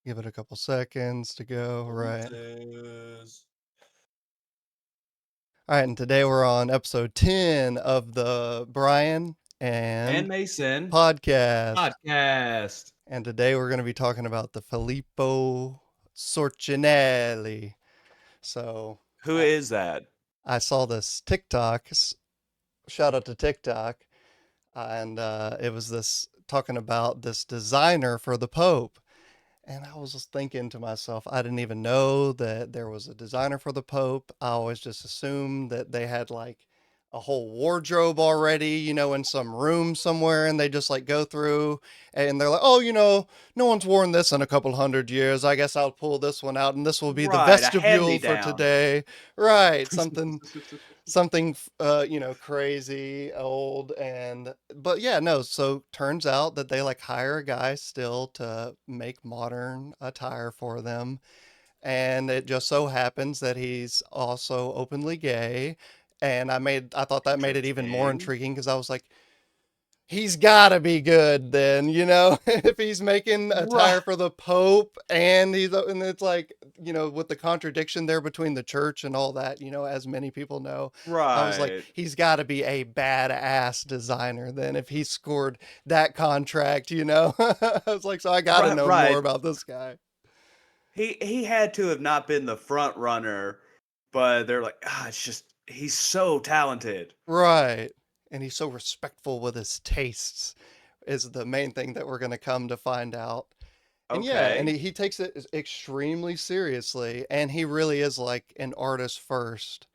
Give it a couple seconds to go. Right. Deuces. All right. And today we're on episode 10 of the Brian And and Mason Podcast. podcast. And today we're going to be talking about the Filippo Sorcinelli. So Who I, is that? I saw this TikTok. Shout out to TikTok. And it was this talking about this designer for the Pope. And I was just thinking to myself, I didn't even know that there was a designer for the Pope. I always just assumed that they had like a whole wardrobe already, in some room somewhere, and they just like go through and they're like, oh, no one's worn this in a couple hundred years. I guess I'll pull this one out and this will be the Right, a vestibule for hand-me-down. today. Right. Something crazy old. And but yeah, no, so turns out that they like hire a guy still to make modern attire for them, and it just so happens that he's also openly gay. And I thought that made it even more Interesting. intriguing because I was like, he's gotta be good then, if he's making Right, attire for the Pope, and it's like, with the contradiction there between the church and all that, as many people know, I was like, right, he's gotta be a badass designer then if he scored that contract. I was like, so I gotta right, know more right. about this guy. He had to have not been the front runner, but they're like, it's just he's so talented. Right. And he's so respectful with his tastes is the main thing that we're going to come to find out. And yeah, and Okay, he takes it extremely seriously, and he really is like an artist first,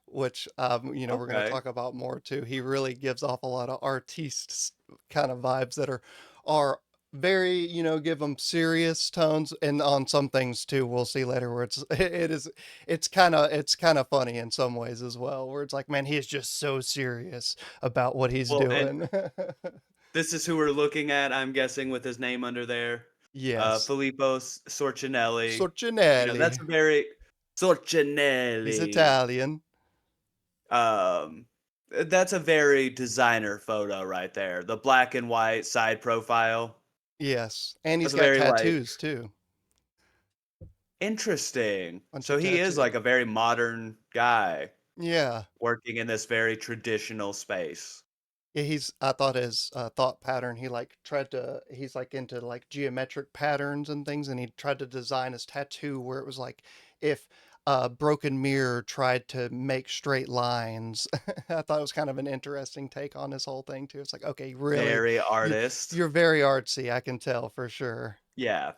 which we're going to okay. talk about more too. He really gives off a lot of artistes kind of vibes that are very, give them serious tones, and on some things too, we'll see later where it's kind of funny in some ways as well, where it's like, man, he is just so serious about what he's Well, and doing. this is who we're looking at, I'm guessing, with his name under there. Yes. Filippo Sorcinelli. Sorcinelli. That's a very He's Sorcinelli. Italian. Um, that's a very designer photo right there. The black and white side profile. Yes. And he's That's a got very like tattoos too. interesting. Bunch So of he is tattoos. like a very modern guy Yeah. working in this very traditional space. Yeah, I thought his thought pattern, he's like into like geometric patterns and things, and he tried to design his tattoo where it was like if a broken mirror tried to make straight lines. I thought it was kind of an interesting take on this whole thing too. It's like, okay, really, Very you, artist. you're very artsy, I can tell for sure. Yeah.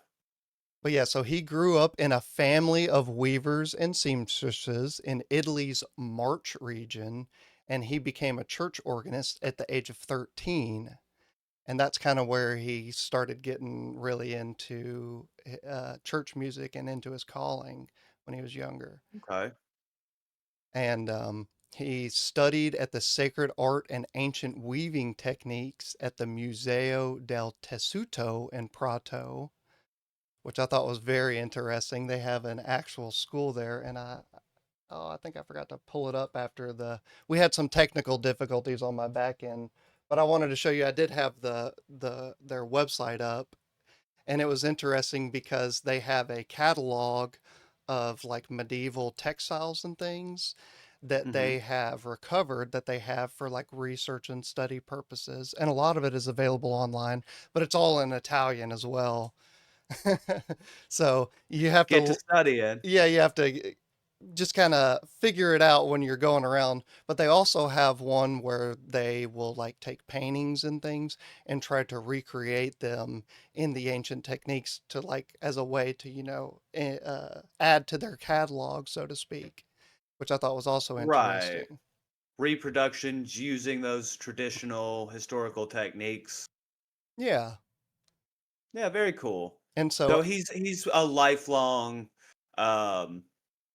But yeah, so he grew up in a family of weavers and seamstresses in Italy's March region, and he became a church organist at the age of 13. And that's kind of where he started getting really into church music and into his calling when he was younger. Okay. And he studied at the Sacred Art and Ancient Weaving Techniques at the Museo del Tessuto in Prato, which I thought was very interesting. They have an actual school there, and I think I forgot to pull it up after we had some technical difficulties on my back end, but I wanted to show you I did have their website up, and it was interesting because they have a catalog of like medieval textiles and things that Hmm. they have recovered that they have for like research and study purposes, and a lot of it is available online, but it's all in Italian as well. So you have Get to to, studying. yeah, you have to just kind of figure it out when you're going around. But they also have one where they will like take paintings and things and try to recreate them in the ancient techniques to like as a way to, add to their catalog, so to speak, which I thought was also Right. interesting. Reproductions using those traditional historical techniques. Yeah. Yeah, very cool. And So so, he's a lifelong, um,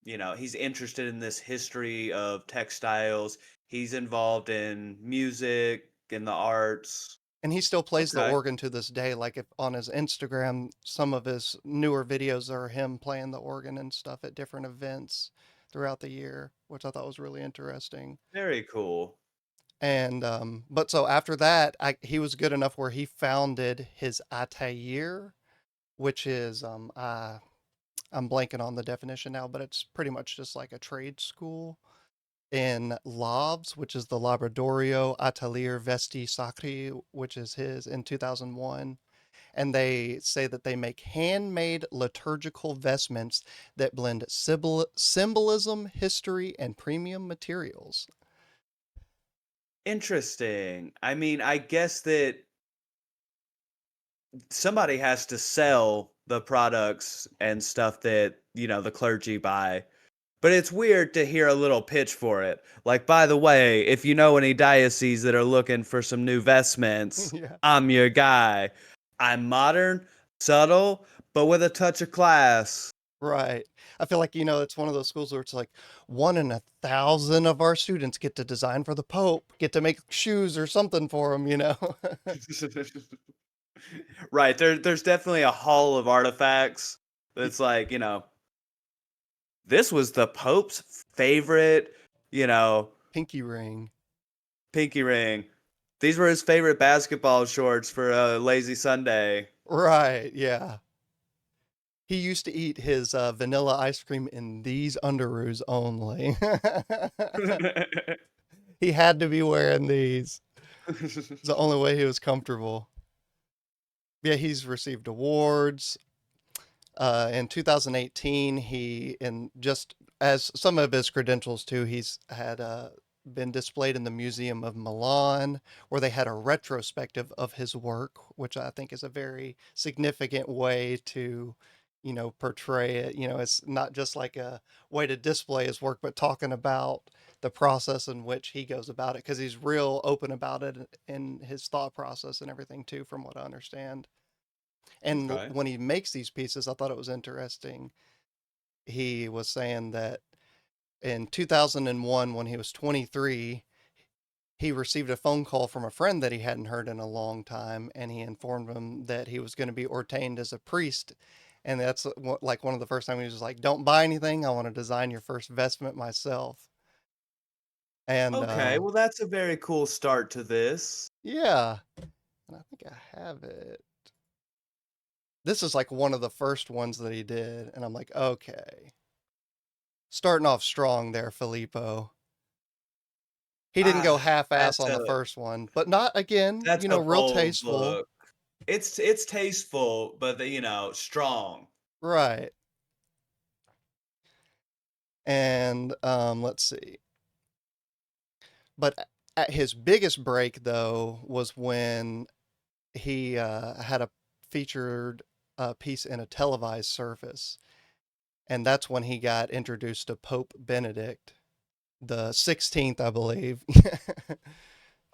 he's interested in this history of textiles. He's involved in music, in the arts. and he still plays the Okay, organ to this day. Like if on his Instagram, some of his newer videos are him playing the organ and stuff at different events throughout the year, which I thought was really interesting. very cool. And but so after that, he was good enough where he founded his atelier, which is I'm blanking on the definition now, but it's pretty much just like a trade school. In Labs, which is the Laboratorio Atelier Vesti Sacri, which is his in 2001. And they say that they make handmade liturgical vestments that blend symbolism, history, and premium materials. Interesting. I mean, I guess that somebody has to sell the products and stuff that, the clergy buy. But it's weird to hear a little pitch for it. Like, by the way, if you know any dioceses that are looking for some new vestments, Yeah. I'm your guy. I'm modern, subtle, but with a touch of class. Right. I feel like, it's one of those schools where it's like 1 in 1,000 of our students get to design for the Pope, get to make shoes or something for him. Right. There's definitely a hall of artifacts that's like, this was the Pope's favorite, you know, Pinky ring. pinky ring. These were his favorite basketball shorts for a lazy Sunday. Right. Yeah. He used to eat his vanilla ice cream in these underoos only. He had to be wearing these. It's the only way he was comfortable. Yeah, he's received awards. In 2018, and just as some of his credentials too, he's had been displayed in the Museum of Milan, where they had a retrospective of his work, which I think is a very significant way to, portray it. It's not just like a way to display his work, but talking about the process in which he goes about it, because he's real open about it in his thought process and everything too, from what I understand. And Okay. when he makes these pieces, I thought it was interesting. He was saying that in 2001, when he was 23, he received a phone call from a friend that he hadn't heard in a long time, and he informed him that he was going to be ordained as a priest. And that's like one of the first times he was like, "Don't buy anything. I want to design your first vestment myself." And Okay, well that's a very cool start to this. yeah, and I think I have it. This is like one of the first ones that he did, and I'm like, okay, starting off strong there, Filippo. He didn't go Ah, half-ass on the first one, but not again, that's a real bold tasteful. look. It's tasteful, but strong. Right. And let's see. But at his biggest break though was when he had a featured piece in a televised service, and that's when he got introduced to Pope Benedict the 16th, I believe.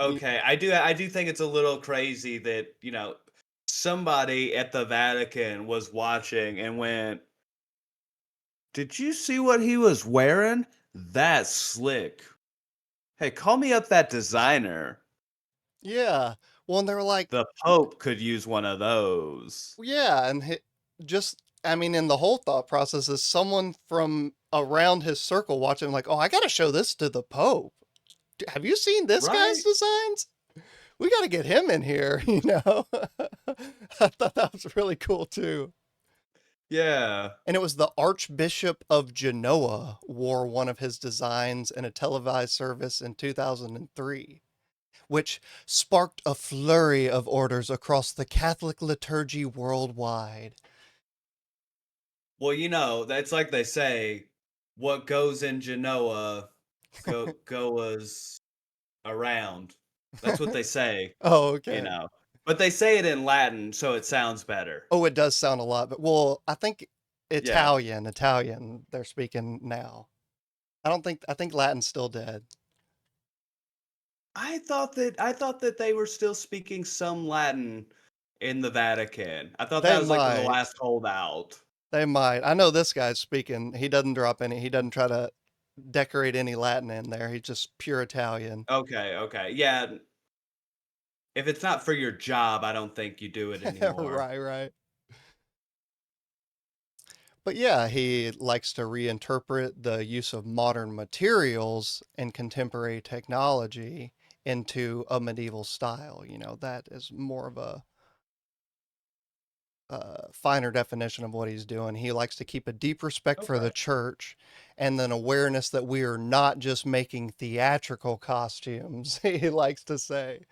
Okay, I do think it's a little crazy that, somebody at the Vatican was watching and went, "Did you see what he was wearing? That's slick. Hey, call me up that designer. Yeah. Well, and they were like, The Pope could use one of those." yeah, and just, I mean, in the whole thought process is someone from around his circle watching, like, oh, I got to show this to the Pope. Have you seen this guy's Right? designs? We got to get him in here, you know? I thought that was really cool too. Yeah. And it was the Archbishop of Genoa wore one of his designs in a televised service in 2003, which sparked a flurry of orders across the Catholic liturgy worldwide. Well, that's like they say, what goes in Genoa goes around. That's what they say, Oh, you okay. know. But they say it in Latin, so it sounds better. Oh, it does sound a lot, but well, I think Yeah. Italian, they're speaking now. I think Latin's still dead. I thought that they were still speaking some Latin in the Vatican. I thought that They was like the might. last holdout. They might. I know this guy's speaking. He doesn't drop any. He doesn't try to decorate any Latin in there. He's just pure Italian. Okay, okay. Yeah, if it's not for your job, I don't think you do it anymore. Right, right. But yeah, he likes to reinterpret the use of modern materials and contemporary technology into a medieval style. That is more of finer definition of what he's doing. He likes to keep a deep respect for the Okay. church and then awareness that we are not just making theatrical costumes. He likes to say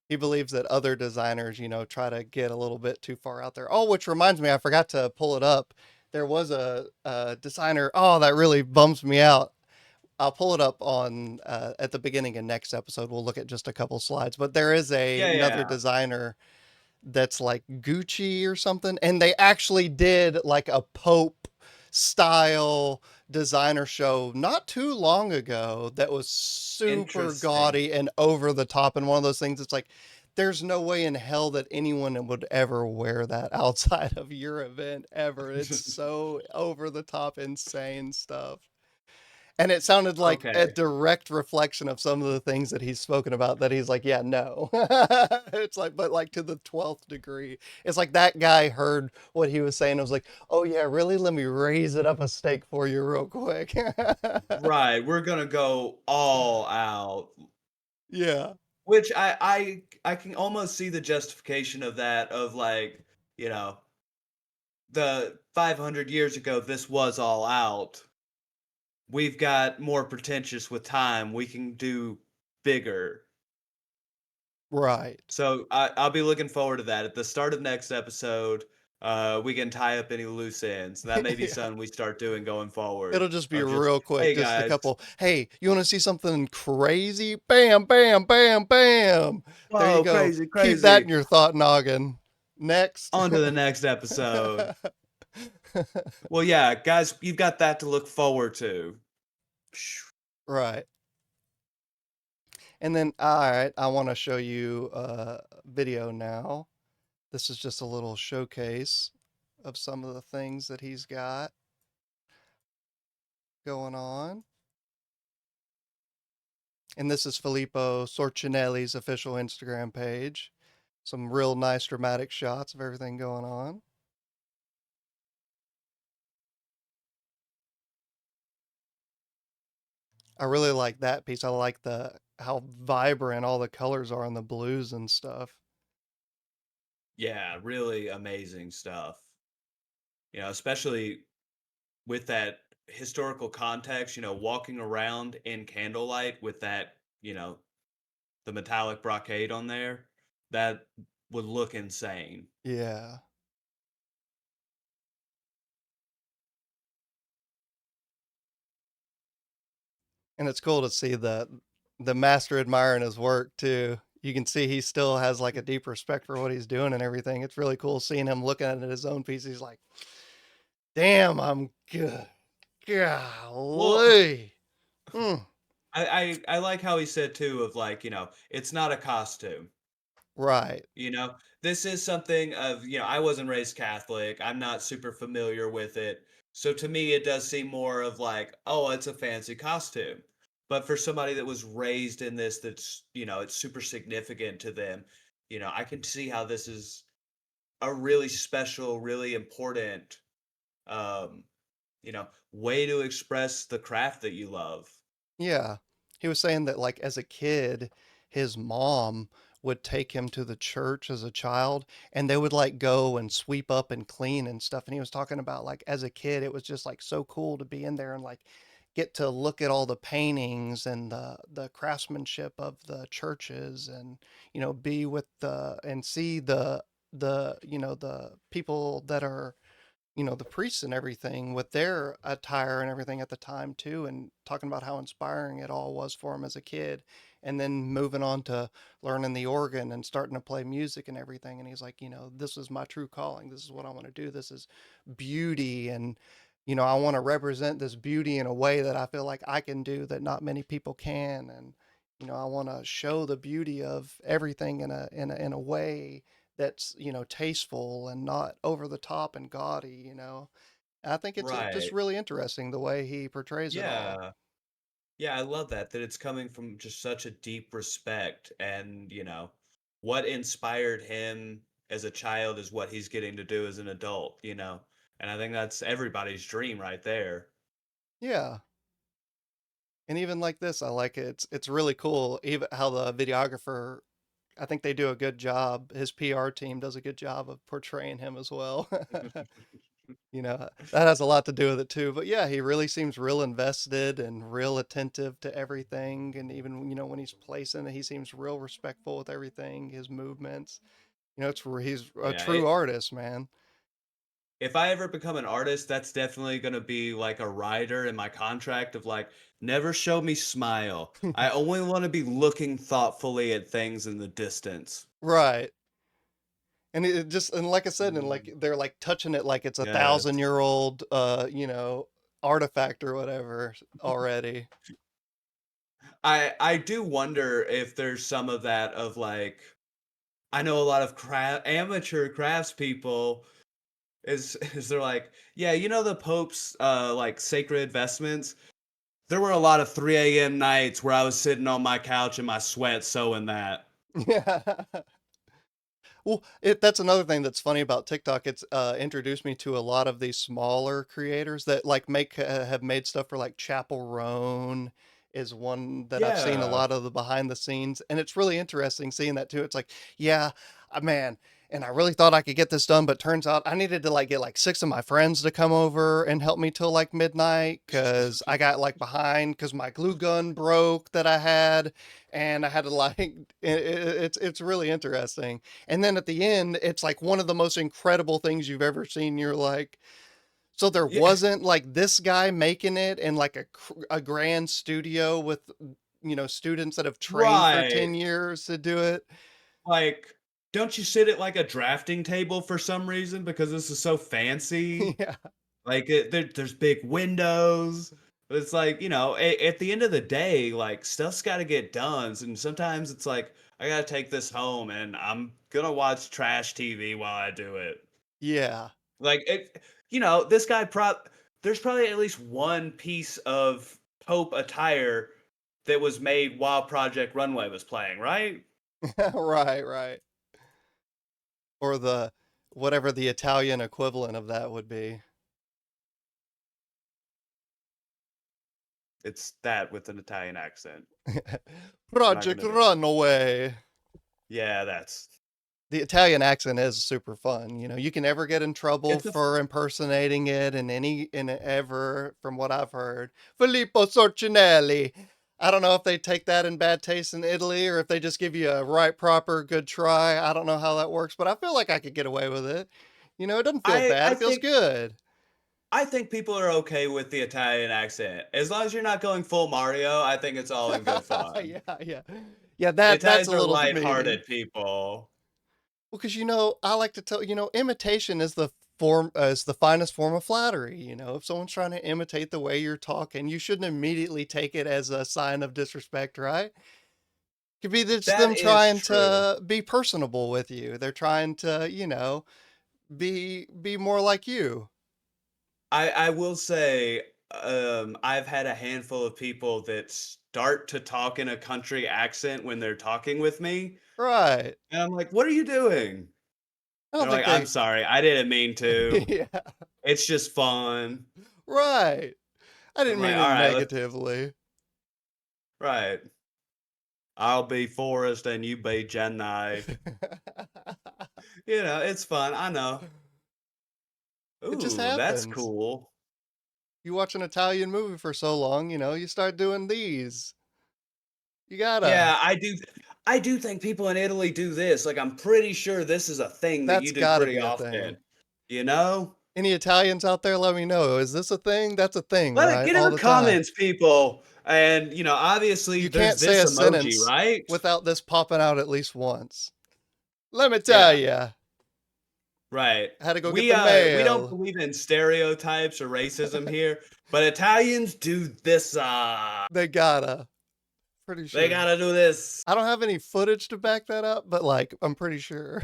he believes that other designers, try to get a little bit too far out there. Oh, which reminds me, I forgot to pull it up. There was a designer. Oh, that really bums me out. I'll pull it up on at the beginning of next episode. We'll look at just a couple slides. But there is Yeah, another yeah. designer that's like Gucci or something, and they actually did like a Pope style designer show not too long ago that was super Interesting. gaudy and over the top, and one of those things it's like there's no way in hell that anyone would ever wear that outside of your event ever. It's so over the top insane stuff. And it sounded like a Okay. direct reflection of some of the things that he's spoken about that he's like, yeah, no. It's like, but like to the 12th degree. It's like that guy heard what he was saying. And was like, oh, yeah, really? Let me raise it up a stake for you real quick. Right, we're gonna go all out, Yeah. which I can almost see the justification of that of like, you know, the 500 years ago, this was all out. We've got more pretentious with time. We can do bigger. Right. So I'll be looking forward to that. At the start of next episode, we can tie up any loose ends. That may be Yeah. something we start doing going forward. It'll just be Of just, real quick. hey Just a guys, couple. Hey, you want to see something crazy? Bam, bam, bam, bam. There you whoa, go. crazy, Keep that in crazy. your thought noggin. Next. On to the next episode. Well, yeah, guys, you've got that to look forward to. Right. And then, all right, I want to show you a video now. This is just a little showcase of some of the things that he's got going on. And this is Filippo Sorcinelli's official Instagram page. Some real nice dramatic shots of everything going on. I really like that piece. I like the how vibrant all the colors are in the blues and stuff. Yeah, really amazing stuff. Especially with that historical context, walking around in candlelight with that, the metallic brocade on there, that would look insane. Yeah. And it's cool to see the master admiring his work too. You can see he still has like a deep respect for what he's doing and everything. It's really cool seeing him looking at his own piece. He's like, "Damn, I'm good. Well, Golly." Mm, I like how he said too of like, it's not a costume. right. You know, this is something of, I wasn't raised Catholic. I'm not super familiar with it. So to me, it does seem more of like, oh, it's a fancy costume. But for somebody that was raised in this, that's, it's super significant to them, I can see how this is a really special, really important, um, way to express the craft that you love. Yeah. He was saying that like as a kid, his mom would take him to the church as a child and they would like go and sweep up and clean and stuff. And he was talking about like as a kid, it was just like so cool to be in there and like get to look at all the paintings and the craftsmanship of the churches and be with the and see the people that are the priests and everything with their attire and everything at the time too, and talking about how inspiring it all was for him as a kid, and then moving on to learning the organ and starting to play music and everything. And he's like, this is my true calling. This is what I want to do. This is beauty, and I want to represent this beauty in a way that I feel like I can do that not many people can, and I want to show the beauty of everything in a way that's tasteful and not over the top and gaudy. I think it's just Right. really interesting the way he portrays it all. Yeah. Yeah, I love that it's coming from just such a deep respect and, what inspired him as a child is what he's getting to do as an adult. And I think that's everybody's dream right there. Yeah. And even like this, I like it. It's really cool even how the videographer I think they do a good job. His PR team does a good job of portraying him as well. You know, that has a lot to do with it too. But yeah, he really seems real invested and real attentive to everything. And even, when he's placing it, he seems real respectful with everything, his movements. He's a Yeah, true artist, man. if I ever become an artist, that's definitely gonna be like a rider in my contract of like, never show me smile. I only want to be looking thoughtfully at things in the distance. Right. And it just, and like I said, and like Mm, they're like touching it like it's a yes. 1,000 year old, artifact or whatever already. I do wonder if there's some of that of like I know a lot of amateur craftspeople is they're like, yeah, you know the Pope's like sacred vestments? There were a lot of 3 a.m. nights where I was sitting on my couch in my sweat sewing that. Yeah. Well, that's another thing that's funny about TikTok. It's introduced me to a lot of these smaller creators that like have made stuff for like Chapel Roan is one that I've seen a Yeah. lot of the behind the scenes, and it's really interesting seeing that too. It's like, yeah, man, and I really thought I could get this done, but turns out I needed to like get like 6 of my friends to come over and help me till like midnight because I got like behind because my glue gun broke that I had, and I had to like it's really interesting. And then at the end, it's like one of the most incredible things you've ever seen. You're like, so there Yeah. wasn't like this guy making it in like a grand studio with, students that have trained for Right. 10 years to do it. Like, don't you sit at like a drafting table for some reason because this is so fancy? Yeah. Like, there's big windows. But it's like, at the end of the day, like, stuff's got to get done. And sometimes it's like, I got to take this home and I'm going to watch trash TV while I do it. Yeah. Like, this guy, there's probably at least one piece of Pope attire that was made while Project Runway was playing, right? Right, right. Or whatever the Italian equivalent of that would be. It's that with an Italian accent. I'm not Project gonna do. Runaway. Yeah, that's The Italian accent is super fun. You can never get in trouble it's a for impersonating it in ever from what I've heard. Filippo Sorcinelli. I don't know if they take that in bad taste in Italy or if they just give you a right proper good try. I don't know how that works, but I feel like I could get away with it. It doesn't feel I bad. I It feels think good. I think people are okay with the Italian accent. As long as you're not going full Mario, I think it's all in good fun. Yeah, yeah. Yeah, that's a Italians are little demeaning. lighthearted people. Well, because I like to tell imitation is the finest form of flattery. If someone's trying to imitate the way you're talking, you shouldn't immediately take it as a sign of disrespect, right? Could be just That them is trying true. to be personable with you. They're trying to, be more like you. I will say, I've had a handful of people that start to talk in a country accent when they're talking with me, Right. and I'm like, "What are you doing?" I don't They're think like, "I'm they sorry, I didn't mean to. Yeah. It's just fun." Right. I I'm didn't like, mean it "All right, let's negatively. right. I'll be Forrest and you be Jenny." It's fun. I know. It just Ooh, that's happens. cool. You watch an Italian movie for so long, you start doing these. You gotta. Yeah, I do think people in Italy do this. Like, I'm pretty sure this is a thing that That's you do gotta pretty be a thing. often. You know? Any Italians out there, let me know. Is this a thing? That's a thing, Let it right? get in All the the time. comments, people. And, obviously You there's can't say this a emoji, sentence right? without this popping out at least once. Let me tell Yeah, ya, right. I had to go get We the we don't mail. believe in stereotypes or racism here, but Italians do this. They gotta. Pretty They sure. gotta do this. I don't have any footage to back that up, but like, I'm pretty sure.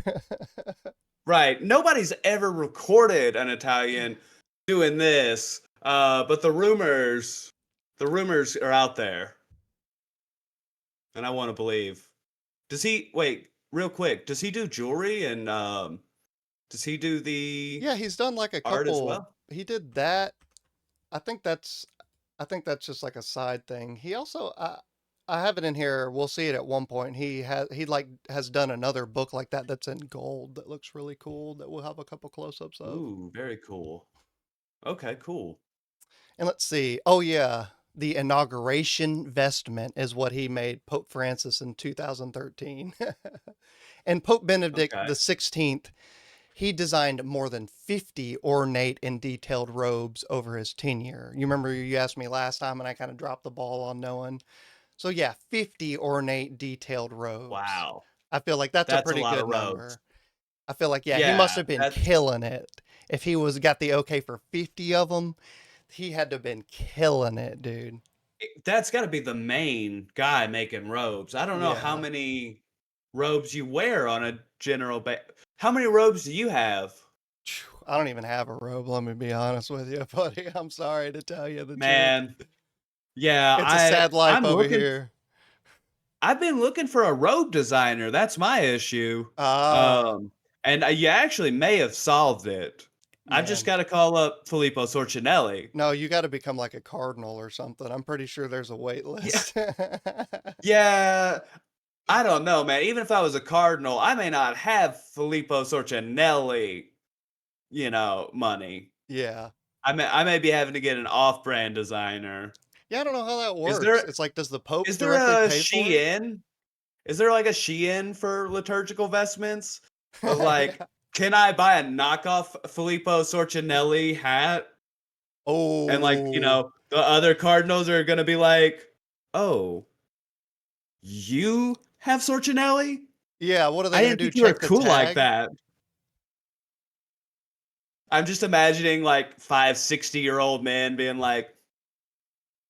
Right. Nobody's ever recorded an Italian doing this. But the rumors are out there, and I want to believe. Does he wait, real quick, does he do jewelry and does he do the Yeah, he's done like a art as couple. well? He did that. I think that's I think that's just like a side thing. He also I have it in here. We'll see it at one point. He has done another book like that that's in gold that looks really cool that we'll have a couple close-ups of. Ooh, very cool. Okay, cool. And let's see. Oh yeah, the inauguration vestment is what he made Pope Francis in 2013. And Pope Benedict Okay. the 16th, he designed more than 50 ornate and detailed robes over his tenure. You remember you asked me last time and I kind of dropped the ball on knowing. So yeah, 50 ornate detailed robes. Wow. I feel like that's a That's a pretty lot of good robes. number. I feel like yeah, he must Yeah, have been that's killing it. If he was got the okay for 50 of them, he had to have been killing it, dude. that's got to be the main guy making robes. I don't know how Yeah. many robes you wear on a general How many robes do you have? I don't even have a robe, let me be honest with you, buddy. I'm sorry to tell you the truth. Man, yeah, It's a sad life I'm over looking here. I've been looking for a robe designer. That's my issue. Ah, Um, and you actually may have solved it. I've just man. got to call up Filippo Sorcinelli. No, you got to become like a cardinal or something. I'm pretty sure there's a wait Yeah, list. yeah. I don't know, man. Even if I was a cardinal, I may not have Filippo Sorcinelli, money. Yeah. I may be having to get an off-brand designer. Yeah, I don't know how that Is works. there It's like, does the Pope is there directly a pay for it? Shein? Is there like a Shein for liturgical vestments? Of like, Yeah. can I buy a knockoff Filippo Sorcinelli hat? And like, Oh, the other cardinals are gonna be like, "Oh, you have Sorcinelli? yeah. What are they I going to didn't do? think you were Check the cool like tag? that." I'm just imagining like 5, 60-year-old men being like,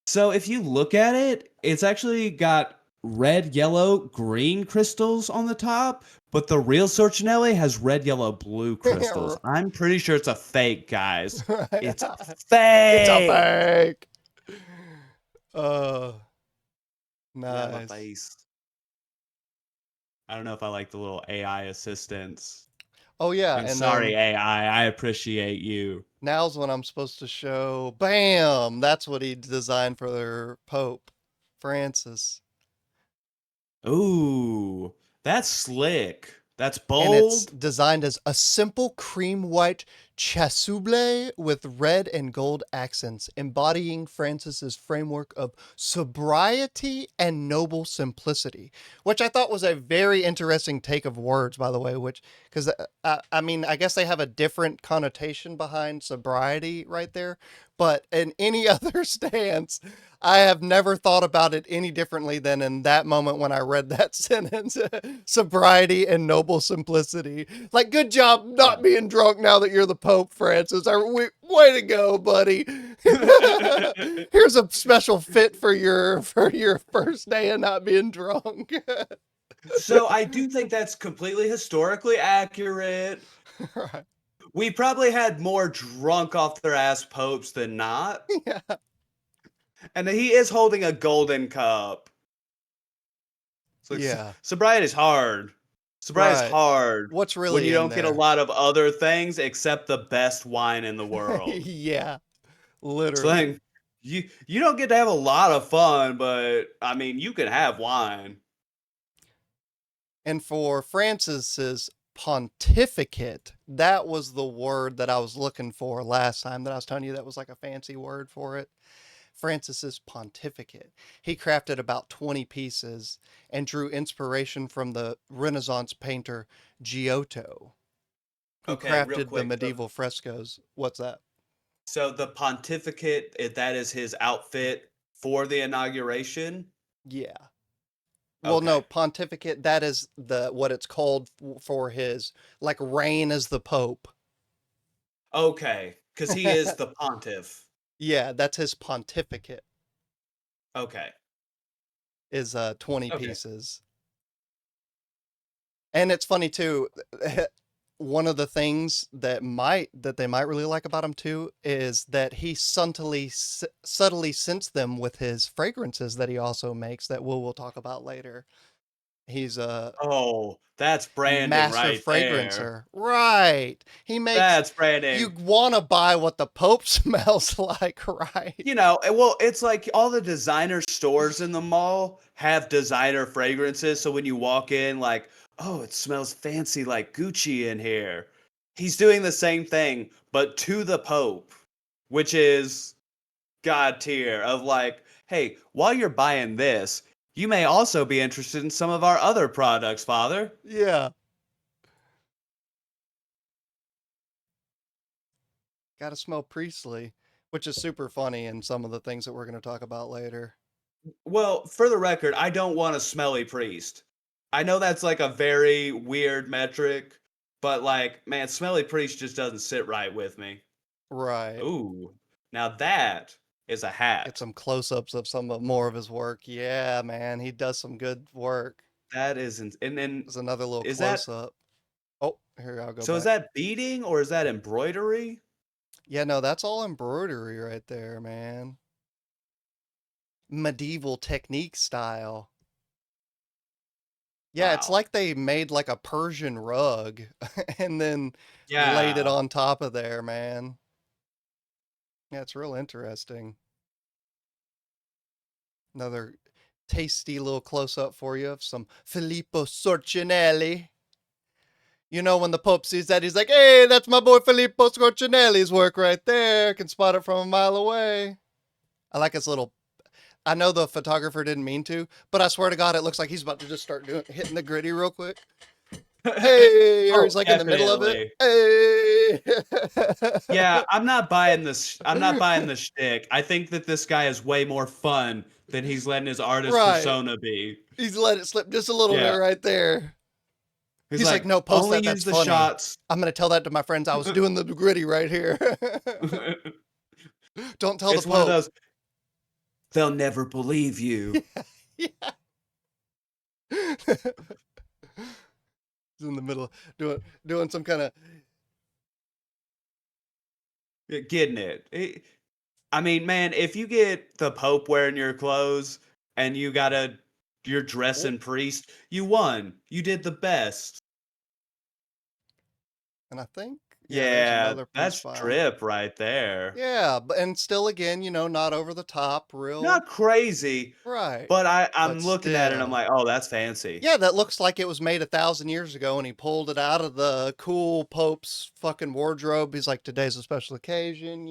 so if you look at it, it's actually got red, yellow, green crystals on the top, but the real Sorcinelli has red, yellow, blue crystals. I'm pretty sure it's a fake, guys. It's a It's a fake. fake. Uh, Yeah, my nice. face. I don't know if I like the little AI assistants. Oh yeah, And and sorry, then AI, I appreciate you. now's when I'm supposed to show. Bam! That's what he designed for their Pope Francis, Ooh, that's slick. That's and it's bold. designed as a simple cream white chasuble with red and gold accents, embodying Francis's framework of sobriety and noble simplicity, which I thought was a very interesting take of words, by the way. Which, because I mean, I guess they have a different connotation behind sobriety right there, but in any other stance, I have never thought about it any differently than in that moment when I read that sentence. Sobriety and noble simplicity. Like, good job not being drunk now that you're the Pope, Francis. Way to go, buddy. Here's a special fit for your first day of not being drunk. So I do think that's completely historically accurate. Right. We probably had more drunk off their ass popes than not. Yeah. And he is holding a golden cup. So Yeah. sobriety is hard. Sobriety is Right. hard What's when really you in don't get a there? lot of other things except the best wine in the world. Yeah. So Literally. then you don't get to have a lot of fun, but I mean you can have wine. And for Francis's pontificate, that was the word that I was looking for last time that I was telling you that was like a fancy word for it. Francis's pontificate. He crafted about 20 pieces and drew inspiration from the Renaissance painter Giotto, who Okay, real crafted the quick. medieval frescoes. What's that? So the pontificate, that is his outfit for the inauguration. Yeah. Well, no, Okay. pontificate, that is the what it's called for his like reign as the pope. Okay, because he is the pontiff. Yeah, that's his pontificate Okay. is 20 Okay. pieces. And it's funny too. One of the things that they might really like about him too is that he subtly scents them with his fragrances that he also makes that we'll talk about later. He's a Oh, that's branding master right there. fragrancer. Right. He makes That's branding. you want to buy what the Pope smells like, right? Well, it's like all the designer stores in the mall have designer fragrances. So when you walk in, like, oh, it smells fancy like Gucci in here. He's doing the same thing, but to the Pope, which is God tier of like, hey, while you're buying this, you may also be interested in some of our other products, Father. Yeah. Got to smell priestly, which is super funny in some of the things that we're going to talk about later. Well, for the record, I don't want a smelly priest. I know that's like a very weird metric, but like, man, smelly priest just doesn't sit right with me. Right. Ooh, now that is a Get hat. some close-ups of some of more of his work. Yeah, man, he does some good work. That isn't, and then There's another little is that close-up. Oh, here I'll go so? Is back. that beading or is that embroidery? Yeah, no, that's all embroidery right there, man. Medieval technique style. Yeah, it's Wow. like they made like a Persian rug and then laid it Yeah. on top of there, man. Yeah, it's real interesting. Another tasty little close up for you of some Filippo Sorcinelli. You know, when the Pope sees that, he's like, hey, that's my boy Filippo Sorcinelli's work right there. Can spot it from a mile away. I like his little. I know the photographer didn't mean to, but I swear to God, it looks like he's about to just start hitting the gritty real quick. Hey, or Oh, he's like in the middle of it. definitely. Hey. Yeah, I'm not buying this. I'm not buying the shtick. I think that this guy is way more fun than he's letting his artist Right. persona be. He's let it slip just a little bit Yeah. right there. He's He's like, like, no, post only that. That's use the funny. shots. I'm going to tell that to my friends. I was doing the gritty right here. Don't tell the It's one of Pope. those, they'll never believe you. Yeah. He's in the middle doing some kind of. Getting it. I mean, man, if you get the Pope wearing your clothes and you're Oh, dressing priest, you won. You did the best. and I think, yeah, there's Yeah, another piece that's by him. drip right there. Yeah, but and still again, not over the top, real Not crazy, right. but But I'm looking at it and I'm still. like, "Oh, that's fancy." Yeah, that looks like it was made 1,000 years ago, and he pulled it out of the cool Pope's fucking wardrobe. He's like, today's a special occasion,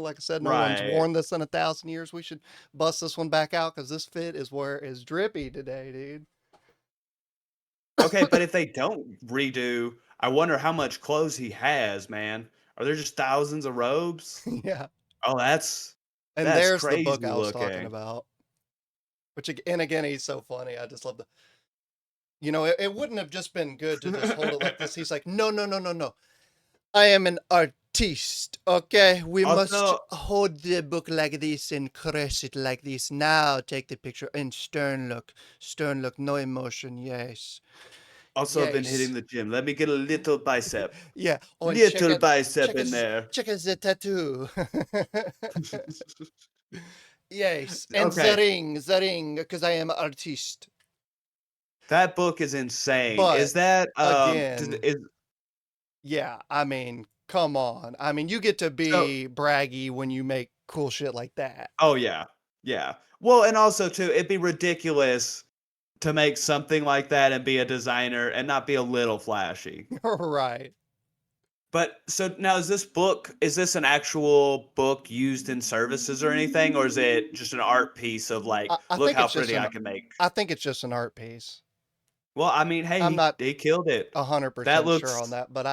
like I said, no one's Right. worn this in 1,000 years. We should bust this one back out because this fit is where is drippy today, dude. Okay, but if they don't redo, I wonder how much clothes he has, man. Are there just thousands of robes? Yeah. Oh, And that's there's the book crazy I was talking looking. about. And again, he's so funny. I just love it wouldn't have just been good to just hold it like this. He's like, no, no, no, no, no. I am an artiste, okay? We must Also hold the book like this and caress it like this. Now take the picture and stern look, no emotion, yes. Also been hitting Yes. the gym. Let me get a little bicep. Yeah. Oh, and Little bicep in there. check out the tattoo. Yes. And Okay. the ring, because I am artiste. That book is insane. But Is that, does again, is yeah, I mean, come on. I mean, you get to so be braggy when you make cool shit like that. oh, yeah. Yeah. Well, and also too, it'd be ridiculous to make something like that and be a designer and not be a little flashy. Right. But so now is this an actual book used in services or anything, or is it just an art piece of like, I look think how it's just pretty an I can make? I think it's just an art piece. Well, I mean, hey, I'm not he killed it. That 100% sure on looks that, but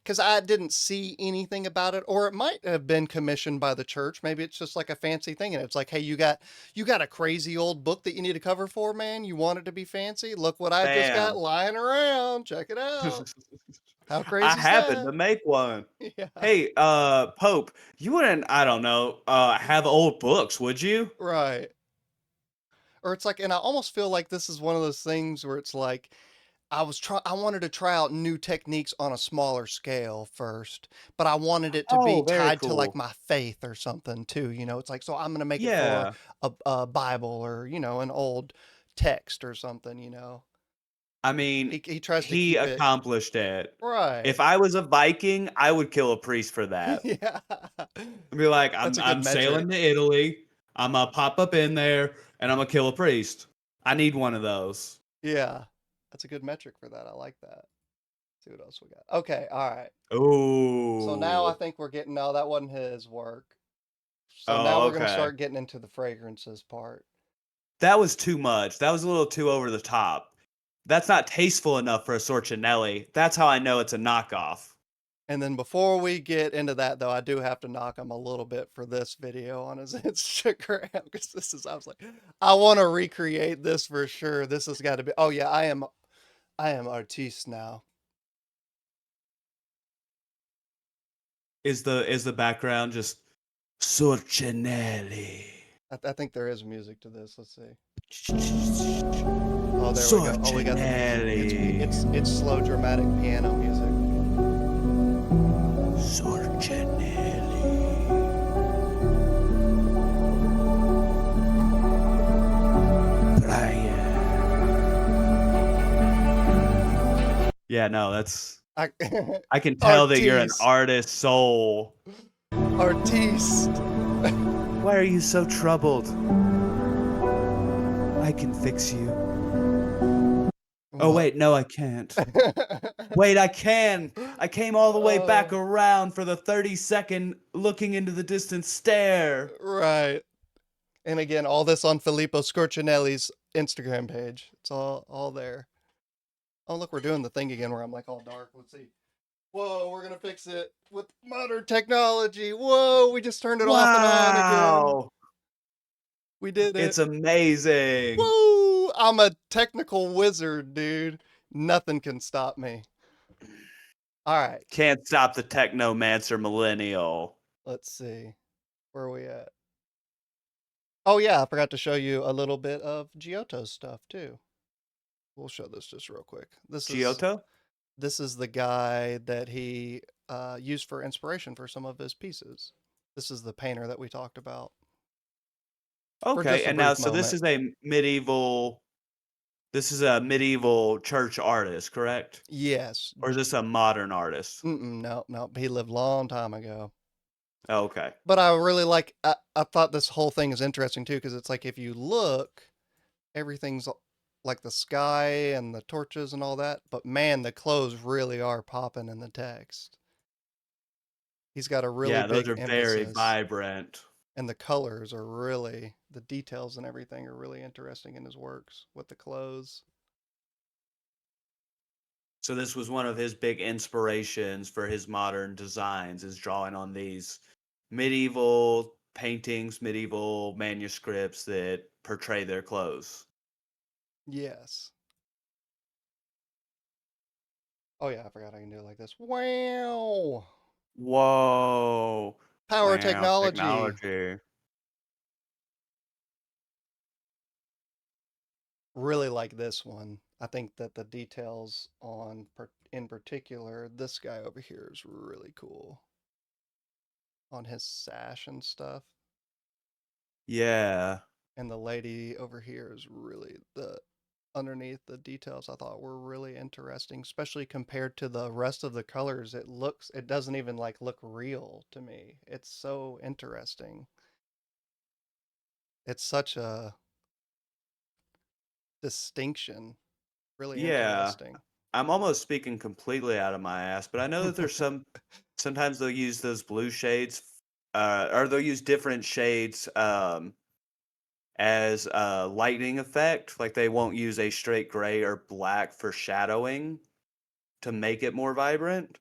because I didn't see anything about it, or it might have been commissioned by the church. Maybe it's just like a fancy thing, and it's like, hey, you got a crazy old book that you need a cover for, man. You want it to be fancy? Look what I just got bam. lying around. Check it out. How I crazy is happen to that? make one. Yeah, Hey, Pope, you wouldn't, I don't know, have old books, would you? right. Or it's like, and I almost feel like this is one of those things where it's like I wanted to try out new techniques on a smaller scale first, but I wanted it to be Oh, very tied to like cool. my faith or something too. It's like, so I'm going to make it for Yeah. a Bible or, an old text or something, you know. I mean, He tries to he keep it accomplished it. right. If I was a Viking, I would kill a priest for that. Yeah. I'd be like, That's a good I'm metric. sailing to Italy. I'm gonna pop up in there and I'm gonna kill a priest. I need one of those. Yeah. That's a good metric for that. I like that. See what else we got. Okay, all right. So now I Ooh. think we're getting no, that wasn't his work. So now Oh, we're gonna okay. start getting into the fragrances part. That was too much. That was a little too over the top. That's not tasteful enough for a Sorcinelli. That's how I know it's a knockoff. And then before we get into that, though, I do have to knock him a little bit for this video on his Instagram because I was like, I want to recreate this for sure. This has got to be. Oh yeah, I am artiste now. Is the background just Sorcinelli? I think there is music to this. Let's see. Oh, there we go. Oh, we got the music. It's slow, dramatic piano music. Sorcinelli. Brian. Yeah, no, that's. I can tell that you're an artiste. artist soul. Artiste. Why are you so troubled? I can fix you. Oh, wait, no, I can't. Wait, I can. I came all the way back around for the 30-second looking into the distance stare. Right. And again, all this on Filippo Sorcinelli's Instagram page. It's all there. Oh, look, we're doing the thing again where I'm like all dark. Let's see. Whoa, we're going to fix it with modern technology. Whoa, we just turned it off and on again. We did it. It's amazing. Woo! I'm a technical wizard, dude. Nothing can stop me. All right. Can't stop the technomancer millennial. Let's see. Where are we at? Oh, yeah, I forgot to show you a little bit of Giotto's stuff, too. We'll show this just real quick. Giotto? This is the guy that he used for inspiration for some of his pieces. This is the painter that we talked about. Okay, and now, so this is a medieval church artist, correct? Yes. Or is this a modern artist? No. He lived a long time ago. Oh, okay. But I really like, I thought this whole thing is interesting too, because it's like if you look, everything's like the sky and the torches and all that. But man, the clothes really are popping in the text. He's got a really those big are very emphasis. vibrant. And the colors are really, the details and everything are really interesting in his works with the clothes. So this was one of his big inspirations for his modern designs, is drawing on these medieval paintings, medieval manuscripts that portray their clothes. Yes. Oh yeah, I forgot I can do it like this. Wow. Whoa. Power Wow, technology. technology. Really like this one. I think that the details on, in particular, this guy over here is really cool. On his sash and stuff. Yeah. And the lady over here is really underneath the details I thought were really interesting, especially compared to the rest of the colors. It doesn't even like look real to me. It's so interesting. It's such a distinction. Really Yeah. interesting. I'm almost speaking completely out of my ass, but I know that there's sometimes they'll use those blue shades, or they'll use different shades as a lighting effect. Like they won't use a straight gray or black for shadowing to make it more vibrant.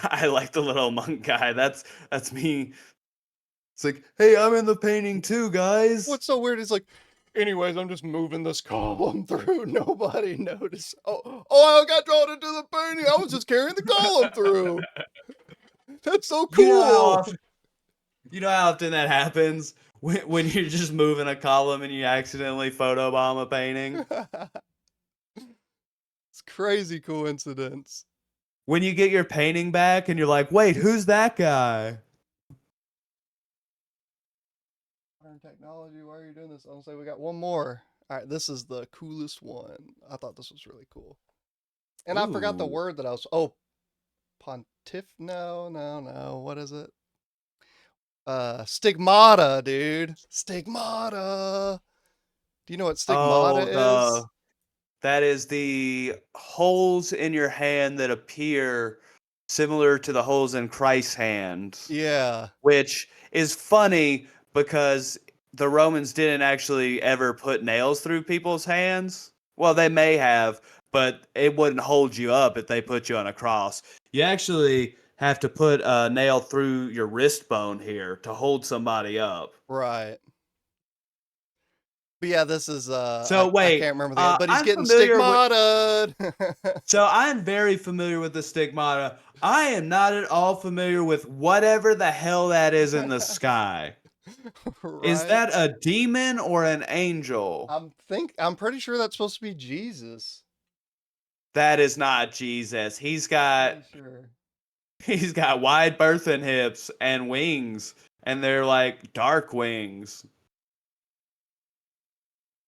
I like the little monk guy. That's me. It's like, hey, I'm in the painting too, guys. What's so weird is like, anyways, I'm just moving this column through. Nobody noticed. Oh, I got drawn into the painting. I was just carrying the column through. That's so You know how cool. often, that happens when you're just moving a column and you accidentally photobomb a painting. It's crazy coincidence. When you get your painting back and you're like, wait, who's that guy? Modern technology. Why are you doing this? I'll say we got one more. All right, this is the coolest one. I thought this was really cool. And I forgot the Ooh. word that I was. Oh, pontiff? No. What is it? Stigmata, dude. Stigmata. Do you know what stigmata is? That is the holes in your hand that appear similar to the holes in Christ's hand, Yeah. which is funny because the Romans didn't actually ever put nails through people's hands. Well, they may have, but it wouldn't hold you up if they put you on a cross. You actually have to put a nail through your wrist bone here to hold somebody up. Right. But yeah, this is So I wait, can't remember the but he's I'm getting familiar with. stigmata. So I'm very familiar with the stigmata. I am not at all familiar with whatever the hell that is in the sky. Is Right? that a demon or an angel? I'm pretty sure that's supposed to be Jesus. That is not Jesus. Pretty sure. He's got wide birthing hips and wings, and they're like dark wings.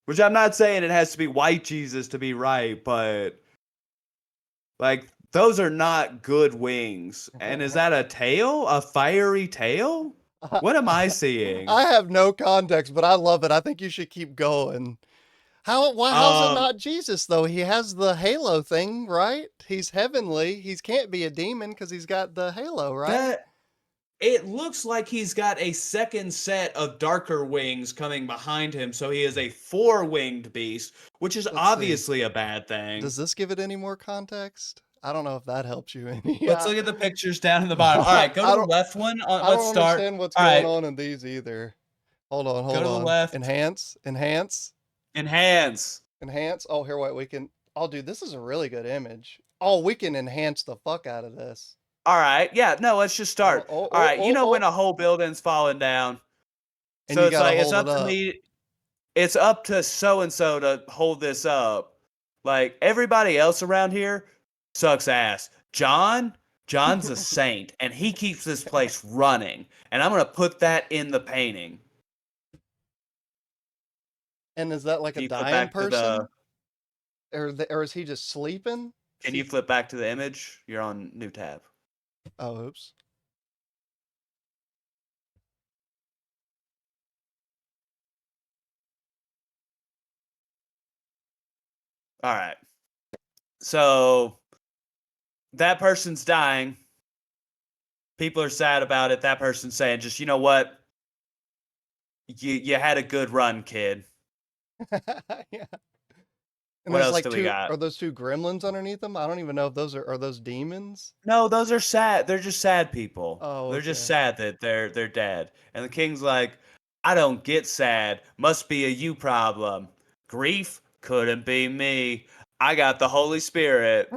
Which I'm not saying it has to be white Jesus to be right, but like those are not good wings. And is that a tail? A fiery tail? What am I seeing? I have no context, but I love it. I think you should keep going. How's it Um, not Jesus though? He has the halo thing, right? He's heavenly. He can't be a demon because he's got the halo, right? that it looks like he's got a second set of darker wings coming behind him, so he is a four-winged beast, which is Let's see. obviously a bad thing. Does this give it any more context? I don't know if that helps you any. Let's look at the pictures down in the bottom. All right, go to I the don't left one. I Let's don't start. understand what's All going right, on in these either. Hold on, go hold to the on. left. Enhance. Enhance. Oh, here, wait, we can. Oh, dude, this is a really good image. Oh, we can enhance the fuck out of this. All right, yeah, no, let's just Oh, start. oh, All oh, right, you oh, know when oh. a whole building's falling down, And so you it's gotta like it's hold it up to up. me. It's up to so and so to hold this up. Like everybody else around here sucks ass. John's a saint, and he keeps this place running. And I'm gonna put that in the painting. And is that like a Can you flip dying back to person? the? Or is he just sleeping? Can you flip back to the image? You're on new tab. Oh, oops. All right. So that person's dying. People are sad about it. That person's saying, just you know what? You had a good run, kid. Yeah. And What there's else like do we two. got? Are those two gremlins underneath them? I don't even know if those are those demons. No, those are sad. They're just sad people. Oh, They're just okay. sad that they're dead. And the king's like, I don't get sad. Must be a you problem. Grief couldn't be me. I got the Holy Spirit.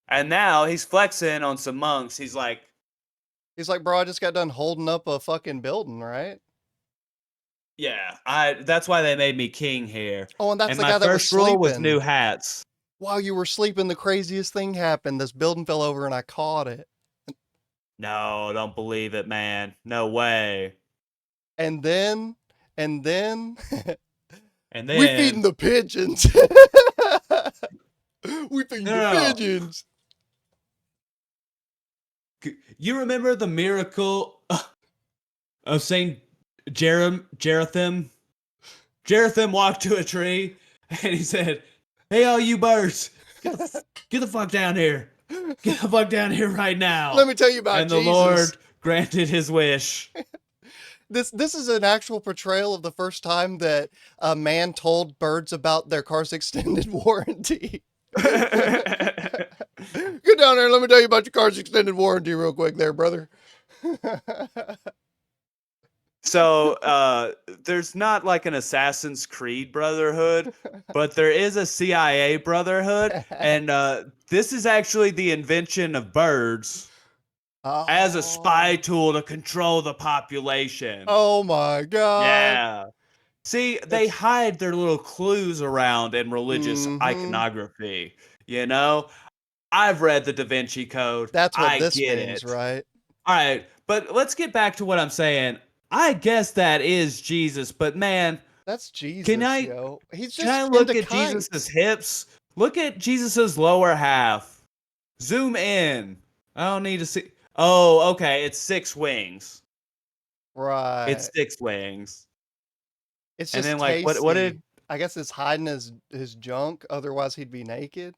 And now he's flexing on some monks. He's like, He's like, bro, I just got done holding up a fucking building, right? yeah, I that's why they made me king here. Oh, and that's And the my guy that was first rule was new sleeping. hats. While you were sleeping, the craziest thing happened. This building fell over and I caught it. No, don't believe it, man. No way. And then, and then, And we feeding then the pigeons. We feeding no, the no, no. pigeons. You remember the miracle of Saint Jerotham? Jerotham walked to a tree and he said, "Hey, all you birds, get the fuck down here! Get the fuck down here right now!" Let me tell you about And the Jesus. Lord granted his wish. This is an actual portrayal of the first time that a man told birds about their car's extended warranty. Get down there. Let me tell you about your car's extended warranty real quick there, brother. So there's not like an Assassin's Creed brotherhood, but there is a CIA brotherhood, and this is actually the invention of birds as a spy Oh, tool to control the population. oh my God. Yeah. See, they That's hide their little clues around in religious mm-hmm. iconography. You know, I've read the Da Vinci Code. That's what I this get means, it. right? All right, but let's get back to what I'm saying. I guess that is Jesus, but man, That's can Jesus, I yo. He's can I just look into at Jesus's kites. hips? Look at Jesus's lower half. Zoom in. I don't need to see. Oh, okay. It's 6 wings. It's Right. 6 wings. It's And just then like what tasty. did I guess it's hiding his junk, otherwise he'd be naked.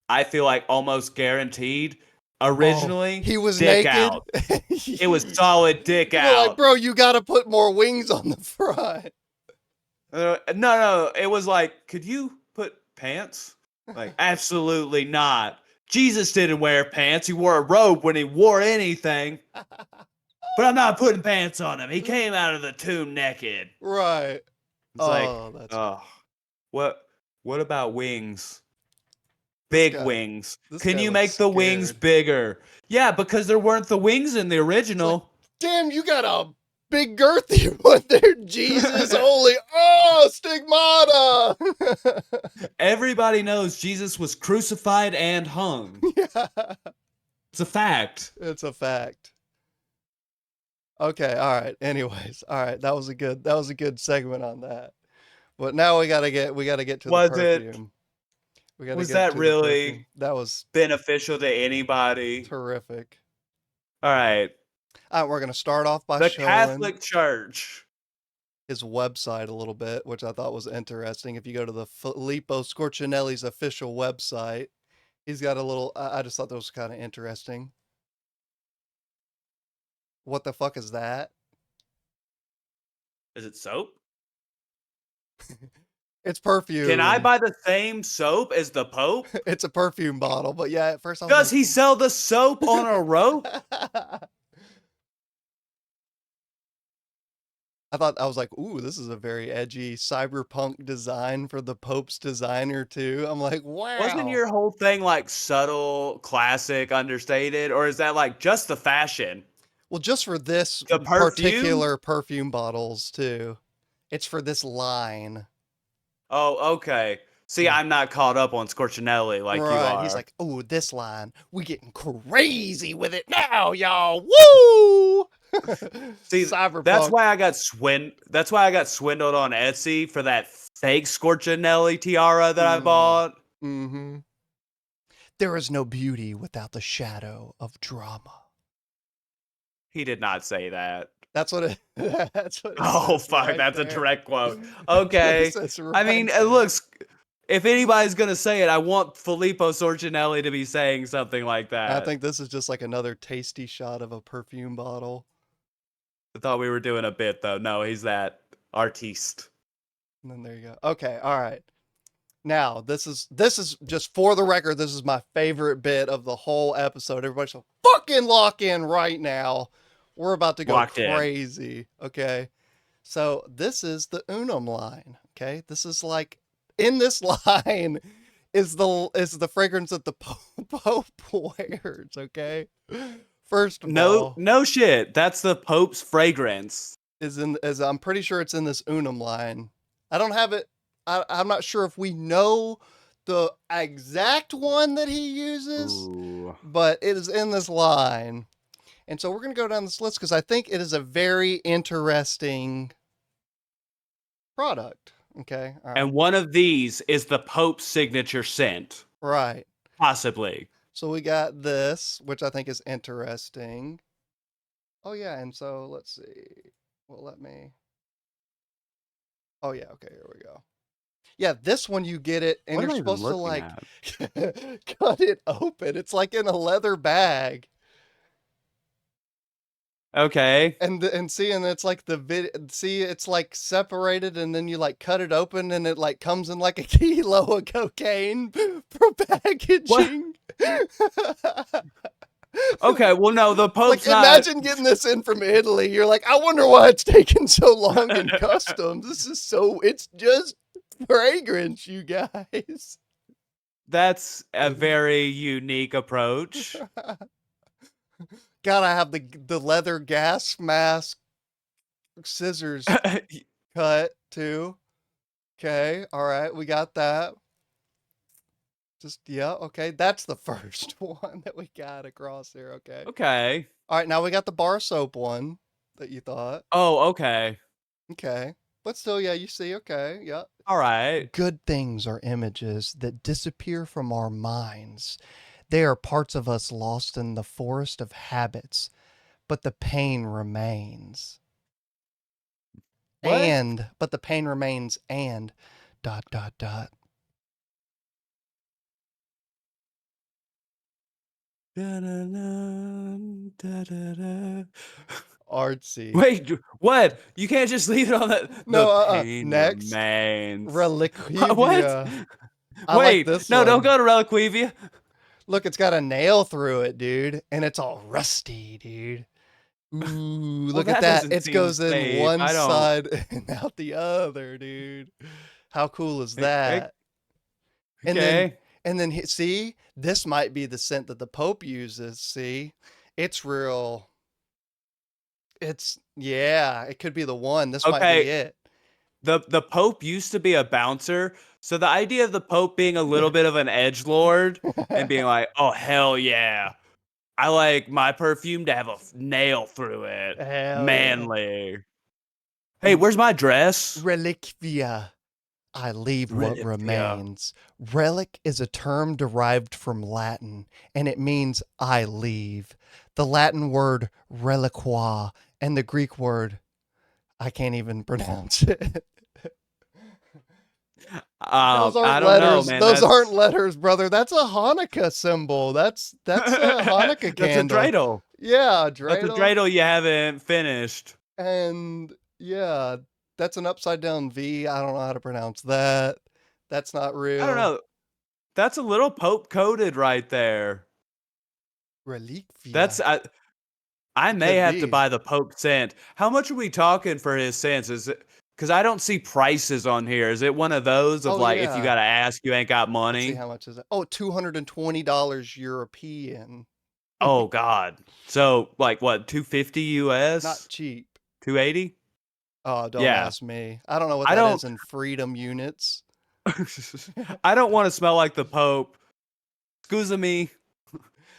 I feel like almost guaranteed Oh, originally he was dick naked? out. It was solid dick People are like, out. bro, you gotta put more wings on the front. No, it was like, could you put pants? Like, absolutely not. Jesus didn't wear pants. He wore a robe when he wore anything. But I'm not putting pants on him. He came out of the tomb naked. Right. It's like, Oh, that's oh, what? What about wings? this Big guy. wings. This Can guy you looks make the wings scared. bigger? Yeah, because there weren't the wings in the It's like, original. damn, you got a big girthy one there, Jesus. Holy, oh, stigmata. Everybody knows Jesus was crucified and hung. Yeah, It's a fact. it's a fact. Okay, all right. Anyways, all right. That was a good segment on that. But now we gotta get to the Was it? perfume. We gotta Was get that to the perfume. really That was beneficial to anybody? terrific. All right. All right, we're gonna start off by The showing Catholic Church. his website a little bit, which I thought was interesting. If you go to the Filippo Sorcinelli's official website, he's got a little. I just thought that was kind of interesting. What the fuck is that? Is it soap? It's Can I perfume. buy the same soap as the Pope? It's a perfume bottle. But yeah, at first I was Does like, he sell the soap on a rope? I was like, ooh, this is a very edgy cyberpunk design for the Pope's designer too. I'm like, Wasn't wow. your whole thing like subtle, classic, understated? Or is that like just the fashion? Well, just for this The perfume? particular perfume bottles too. It's for this line. Oh, okay. See, Yeah. I'm not caught up on Scorchinelli like you Right. He's are. like, oh, this line. We getting crazy with it now, y'all. Woo! See, Cyberpunk. that's why I got swindled on Etsy for that fake Scorchinelli tiara that I Mm, bought. mm-hmm. There is no beauty without the shadow of drama. He did not say that. That's what it. That's what it Oh says fuck, right that's a there. direct quote. It Okay. says I mean, right it there. looks if anybody's gonna say it, I want Filippo Sorcinelli to be saying something like I that. think this is just like another tasty shot of a perfume bottle. I thought we were doing a bit though. No, he's that artiste. And then there you go. Okay, all right. Now, this is just for the record, this is my favorite bit of the whole episode. Everybody should fucking lock in right now. We're about to go Locked in. crazy. Okay. So this is the Unum line. Okay. This is like in this line is the fragrance that the Pope wears. Okay. First of No, all, no shit. That's the Pope's fragrance. is I'm pretty sure it's in this Unum line. I don't have it. I'm not sure if we know the exact one that he uses, Ooh. but it is in this line. And so we're going to go down this list because I think it is a very interesting product. Okay. All right. And one of these is the Pope's signature scent. Right. Possibly. So we got this, which I think is interesting. Oh, yeah. And so let's see. Well, let me. Oh, yeah. Okay. Here we go. Yeah, this one you get it, and What you're am I even supposed to looking like at? cut it open. It's like in a leather bag, Okay. and see, and it's like see, it's like separated, and then you like cut it open, and it like comes in like a kilo of cocaine for What? packaging. Okay, well no, the Like Pope's not imagine getting this in from Italy. You're like, I wonder why it's taking so long in customs. It's just fragrance, you guys. that's a very unique approach. Gotta have the leather gas mask scissors cut too. Okay, all right, we got that. Just yeah, okay. That's the first one that we got across here. Okay. Okay. All right, now we got the bar soap one. that you thought. Oh, okay. Okay. But still, yeah, you see, okay, yeah. All right. Good things are images that disappear from our minds. They are parts of us lost in the forest of habits, but the pain remains. What? But the pain remains and dot dot dot. Da-da-da, Artsy. wait, what? You can't just leave it on that. The No, pain next, remains. What? Reliquivia. I like Wait, this no, don't one. go to Reliquivia. Look, it's got a nail through it, dude, and it's all rusty, dude. Ooh, Well, look at that that. doesn't It seem goes in safe. one I don't. side and out the other, dude. How cool is Okay. that? And then Okay. see, this might be the scent that the Pope uses, see? It's real. It's yeah, it could be the one. This might be Okay. it. The Pope used to be a bouncer, so the idea of the Pope being a little bit of an edgelord and being like, "Oh hell yeah, I like my perfume to have a nail through it, Hell yeah. manly." Hey, where's my dress? Reliquia. I leave what Reliquia. remains. Relic is a term derived from Latin, and it means I leave. The Latin word reliqua and the Greek word, I can't even pronounce it. Those aren't I don't know, letters. man. Those aren't letters, brother. That's a Hanukkah symbol. That's a Hanukkah That's a candle. dreidel. Yeah, That's a dreidel. dreidel you haven't finished. And yeah, that's an upside down V. I don't know how to pronounce that. That's not I don't real. know. That's a little Pope coded right there. That's Reliquia. I It may could have to be. buy the Pope scent. How much are we talking for his scents? Is it because I don't see prices on here? Is it one of those of Oh like if you yeah. gotta ask, you ain't got Let's see money? how much is it. Oh, $220 European. Oh God. So like what, 250 Not US? cheap. 280? Oh, don't Yeah. ask me. I don't know what I that don't is in freedom units. I don't want to smell like the Pope. Excuse me.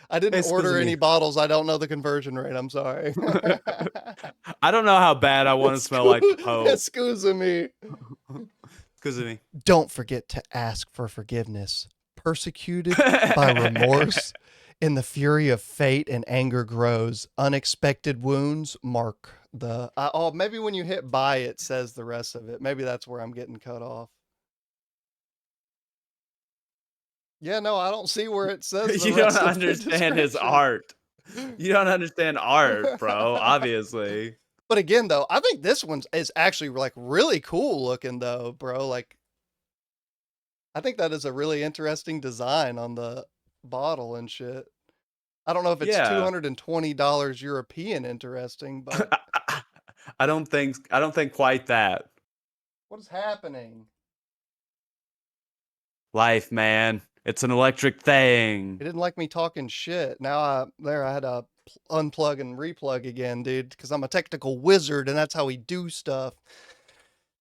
I didn't Excuse order any me. bottles. I don't know the conversion rate. I'm sorry. I don't know how bad I want to smell like the Pope. Excuse me. Excuse me. Don't forget to ask for forgiveness. Persecuted by remorse, in the fury of fate and anger grows. Unexpected wounds mark the. Oh, maybe when you hit buy, it says the rest of it. Maybe that's where I'm getting cut off. Yeah, no, I don't see where it says the You don't rest of the understand his description. art. You don't understand art, bro, obviously. But again, though, I think this one is actually like really cool looking, though, bro. Like, I think that is a really interesting design on the bottle and shit. I don't know if it's Yeah. $220 European interesting, but I don't think quite that. what is happening? Life, man. It's an electric It thing. didn't like me talking shit. Now I had to unplug and replug again, dude, because I'm a technical wizard and that's how we do stuff.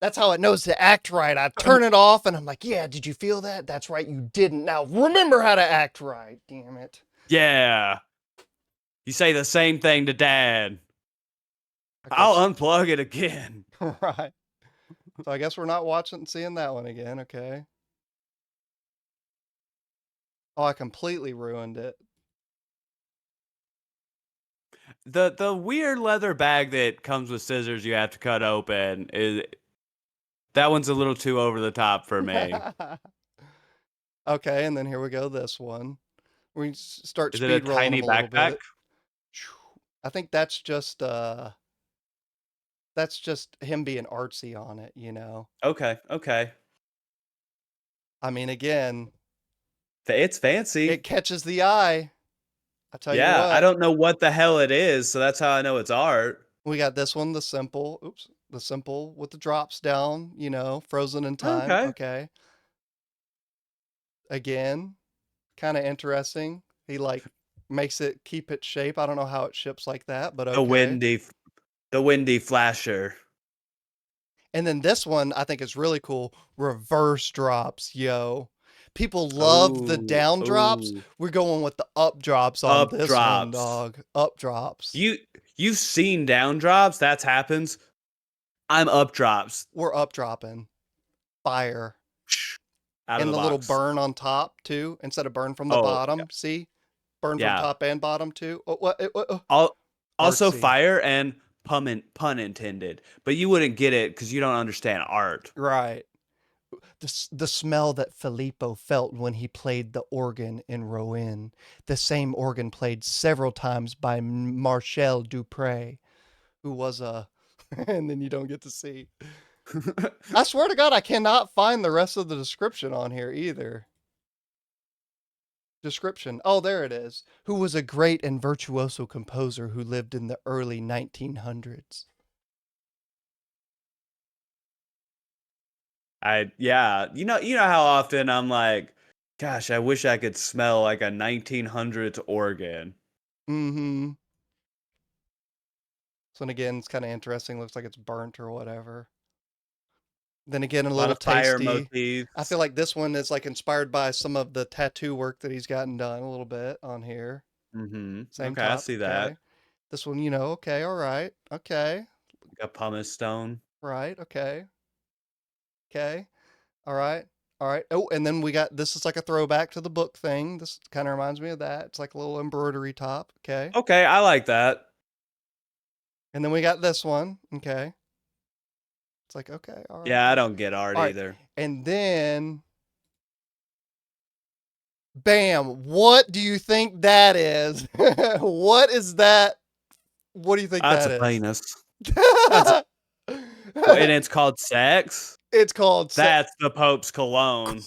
That's how it knows to act right. I turn it off and I'm like, yeah, did you feel that? That's right, you didn't. Now remember how to act right, damn it. Yeah. You say the same thing to dad. I I'll guess, unplug it again. right. So I guess we're not watching seeing that one again, okay. Oh, I completely ruined it. The weird leather bag that comes with scissors you have to cut open is that one's a little too over the top for me. Okay, and then here we go, this one. We start Is it a speed rolling tiny them a little backpack? bit. I think that's just him being artsy on it, you know. Okay, okay. I mean, again, It's it fancy. catches the eye. I tell you Yeah, I what, don't know what the hell it is, so that's how I know it's art. we got this one, the simple with the drops down, you know, frozen in time. Okay. Okay. Again, kind of interesting. He like makes it keep its shape. I don't know how it ships like that, but The okay. windy the windy flasher. And then this one I think is really cool. Reverse drops, yo. People love the Oh, down drops. oh, We're going with the up drops on up this one, drops. dog. Up drops. You've seen down drops. That happens. I'm up drops. We're up dropping. Fire. Out of And the the little box. burn on top too, instead of burn from the Oh, bottom. See? Burn from yeah. top and bottom too. Oh, what? Also Artsy. fire and pun intended. But you wouldn't get it because you don't understand art. Right. The smell that Filippo felt when he played the organ in Rouen, the same organ played several times by Marcel Dupré, who was a, and then you don't get to see. I swear to God, I cannot find the rest of the description on here either. Description. Oh, there it is. Who was a great and virtuoso composer who lived in the early 1900s. You know how often I'm like, gosh, I wish I could smell like a 1900s organ. Mm-hmm. So, and again, it's kind of interesting. Looks like it's burnt or whatever. Then again, a A lot little of fire tasty. I motifs. feel like this one is like inspired by some of the tattoo work that he's gotten done a little bit on here. Same Okay, I top. see that. Okay. This one, okay, all right. Okay. Like a pumice stone. Right. Okay. Okay. All right. All right. Oh, and then we got this is like a throwback to the book thing. This kind of reminds me of that. It's like a little embroidery top. Okay. Okay, I like that. And then we got this one. Okay. It's like, okay. All right. Yeah, I don't get art All right. either. And then, bam. What do you think that is? What is that? What do you think That's that a is? penis. That's and it's called sex. It's called That's the Pope's cologne.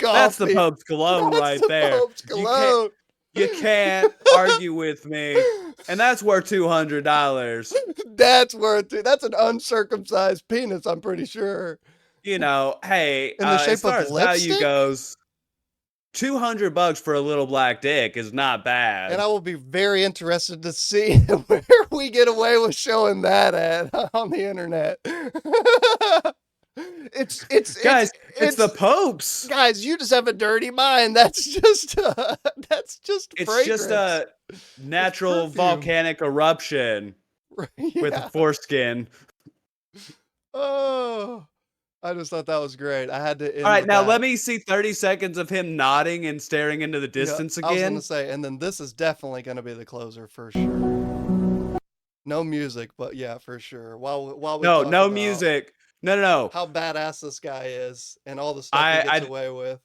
That's the coffee. Pope's cologne That's right the there. Pope's cologne. You can't argue with me. And that's worth $200. That's worth it. That's an uncircumcised penis, I'm pretty sure. You know, hey, In the as shape far of as value lipstick? goes, $200 for a little black dick is not bad. And I will be very interested to see where we get away with showing that at on the internet. It's Guys, it's the Pope's. Guys, you just have a dirty mind. That's just It's fragrance. just a natural perfume. volcanic eruption with a foreskin. Oh, I just thought that was great. I had to end All right, with now that. let me see 30 seconds of him nodding and staring into the distance I was again. gonna say, and then this is definitely gonna be the closer for sure. No music, but yeah, for sure. While we No, talk no about music. No. how badass this guy is and all the stuff he gets away with.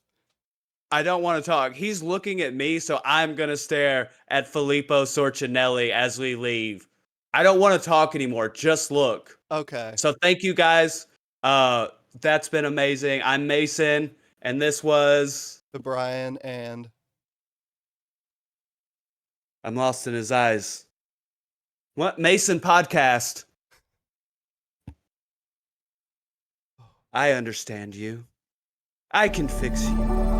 I don't want to talk. He's looking at me, so I'm going to stare at Filippo Sorcinelli as we leave. I don't want to talk anymore. Just look. Okay. So thank you guys. That's been amazing. I'm Mason, and this was The Brian and I'm lost in his eyes. What? Mason Podcast. I understand you. I can fix you.